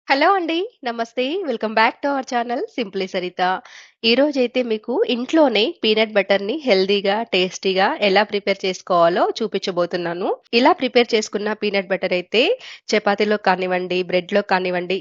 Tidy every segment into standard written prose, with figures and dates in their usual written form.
Hello అండి. నమస్తే. Welcome back to our channel simply Saritha. ఈరోజైతే మీకు ఇంట్లోనే పీనట్ బటర్‌ని హెల్తీగా, టేస్టీగా ఎలా ప్రిపేర్ చేసుకోవాలో చూపించబోతున్నాను. ఇలా ప్రిపేర్ చేసుకున్న పీనట్ బటర్ అయితే చపాతీలో కానివ్వండి, బ్రెడ్‌లో కానివ్వండి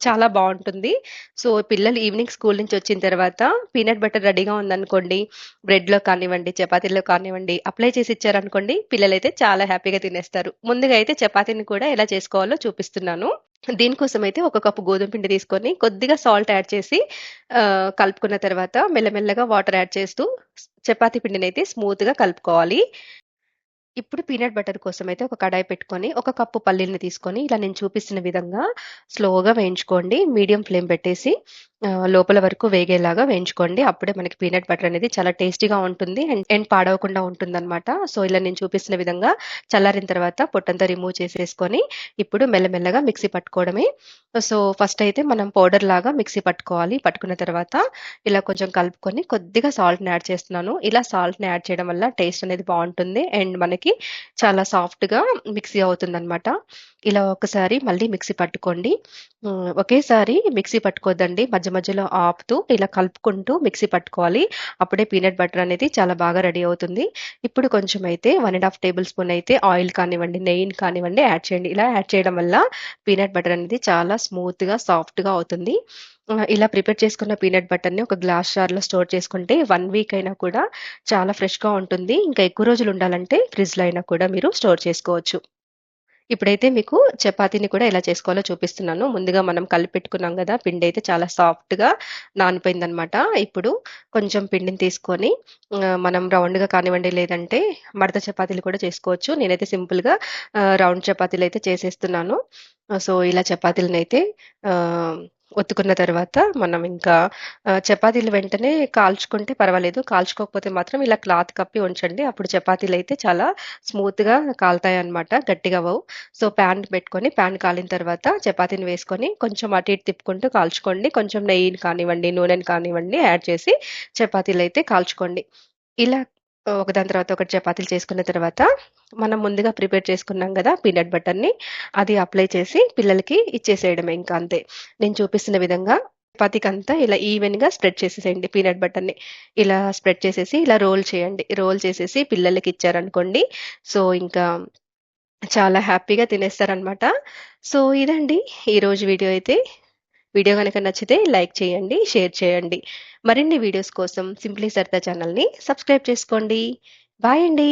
చాలా బావుంటుంది. సో, పిల్లలు ఈవినింగ్ స్కూల్ నుంచి వచ్చిన తర్వాత పీనట్ బటర్ రెడీగా ఉందనుకోండి, బ్రెడ్‌లో కానివ్వండి, చపాతీలో కానివ్వండి అప్లై చేసి ఇచ్చారనుకోండి పిల్లలైతే చాలా హ్యాపీగా తినేస్తారు. ముందుగా అయితే చపాతీని కూడా ఎలా చేసుకోవాలో చూపిస్తున్నాను. దీనికోసమైతే ఒక కప్పు గోధుమ పిండి తీసుకొని కొద్దిగా సాల్ట్ యాడ్ చేసి కలుపుకున్న తర్వాత మెల్లమెల్లగా వాటర్ యాడ్ చేస్తూ చపాతీ పిండినైతే స్మూత్‌గా కలుపుకోవాలి. ఇప్పుడు పీనట్ బటర్ కోసమైతే ఒక కడాయి పెట్టుకొని, ఒక కప్పు పల్లీలని తీసుకొని, ఇలా నేను చూపిస్తున్న విధంగా స్లోగా వేయించుకోండి. మీడియం ఫ్లేమ్ పెట్టేసి లోపల వరకు వేగేలాగా వేయించుకోండి. అప్పుడే మనకి పీనట్ బటర్ అనేది చాలా టేస్టీగా ఉంటుంది. అండ్ పాడవకుండా ఉంటుందనమాట. సో, ఇలా నేను చూపిస్తున్న విధంగా చల్లారిన తర్వాత పొట్టంతా రిమూవ్ చేసేసుకొని, ఇప్పుడు మెల్లమెల్లగా మిక్సీ పట్టుకోవడమే. సో, ఫస్ట్ అయితే మనం పౌడర్ లాగా మిక్సీ పట్టుకోవాలి. పట్టుకున్న తర్వాత ఇలా కొంచెం కలుపుకొని కొద్దిగా సాల్ట్‌ని యాడ్ చేస్తున్నాను. ఇలా సాల్ట్‌ని యాడ్ చేయడం వల్ల టేస్ట్ అనేది బావుంటుంది. అండ్ మనకి చాలా సాఫ్ట్‌గా మిక్సీ అవుతుందనమాట. ఇలా ఒకసారి మళ్ళీ మిక్సీ పట్టుకోండి. ఒకేసారి మిక్సీ పట్టుకోవద్దండి. మధ్య మధ్యలో ఆపుతూ ఇలా కలుపుకుంటూ మిక్సీ పట్టుకోవాలి. అప్పుడే పీనట్ బటర్ అనేది చాలా బాగా రెడీ అవుతుంది. ఇప్పుడు కొంచెం అయితే 1 ½ టేబుల్ స్పూన్ అయితే ఆయిల్ కానివ్వండి, నెయ్యిని కానివ్వండి యాడ్ చేయండి. ఇలా యాడ్ చేయడం వల్ల పీనట్ బటర్ అనేది చాలా స్మూత్‌గా, సాఫ్ట్‌గా అవుతుంది. ఇలా ప్రిపేర్ చేసుకున్న పీనట్ బటర్‌ని ఒక గ్లాస్ జార్‌లో స్టోర్ చేసుకుంటే 1 వీక్ అయినా కూడా చాలా ఫ్రెష్‌గా ఉంటుంది. ఇంకా ఎక్కువ రోజులు ఉండాలంటే ఫ్రిడ్జ్‌లో అయినా కూడా మీరు స్టోర్ చేసుకోవచ్చు. ఇప్పుడైతే మీకు చపాతీని కూడా ఎలా చేసుకోవాలో చూపిస్తున్నాను. ముందుగా మనం కలిపెట్టుకున్నాం గదా! పిండైతే చాలా సాఫ్ట్‌గా నానిపోయిందనమాట. ఇప్పుడు కొంచెం పిండిని తీసుకొని మనం రౌండ్‌గా కానివ్వండి, లేదంటే మడత చపాతీలు కూడా చేసుకోవచ్చు. నేనైతే సింపుల్‌గా రౌండ్ చపాతీలైతే చేసేస్తున్నాను. సో, ఇలా చపాతీలనైతే ఆహ్, ఒత్తుకున్న తర్వాత మనం ఇంకా చపాతీలు వెంటనే కాల్చుకుంటే పర్వాలేదు. కాల్చుకోకపోతే మాత్రం ఇలా క్లాత్ కప్పి ఉంచండి. అప్పుడు చపాతీలైతే చాలా స్మూత్‌గా కాలుతాయన్నమాట. గట్టిగా అవ్వవు. సో, పాన్ పెట్టుకొని పాన్ కాలిన తర్వాత చపాతీని వేసుకొని కొంచెం అటు ఇటు తిప్పుకుంటూ కాల్చుకోండి. కొంచెం నెయ్యిని కానివ్వండి, నూనెని కానివ్వండి యాడ్ చేసి చపాతీలైతే కాల్చుకోండి. ఇలా ఒకదాని తర్వాత ఒకటి చపాతీలు చేసుకున్న తర్వాత మనం ముందుగా ప్రిపేర్ చేసుకున్నాం గదా! పీనట్ బటర్‌ని అది అప్లై చేసి పిల్లలకి ఇచ్చేసేయడమే ఇంకా అంతే. నేను చూపిస్తున్న విధంగా చపాతీకంతా ఇలా ఈవెన్‌గా స్ప్రెడ్ చేసేసేయండి పీనట్ బటర్‌ని. ఇలా స్ప్రెడ్ చేసేసి ఇలా రోల్ చేయండి. రోల్ చేసేసి పిల్లలకిచ్చారనుకోండి. సో, ఇంకా చాలా హ్యాపీగా తినేస్తారనమాట. సో, ఇదండి ఈరోజు వీడియో అయితే. వీడియో గనక నచ్చితే లైక్ చేయండి, షేర్ చేయండి. మరిన్ని వీడియోస్ కోసం సింప్లీ సరిత ఛానల్‌ని సబ్స్క్రైబ్ చేసుకోండి. బాయ్ అండి.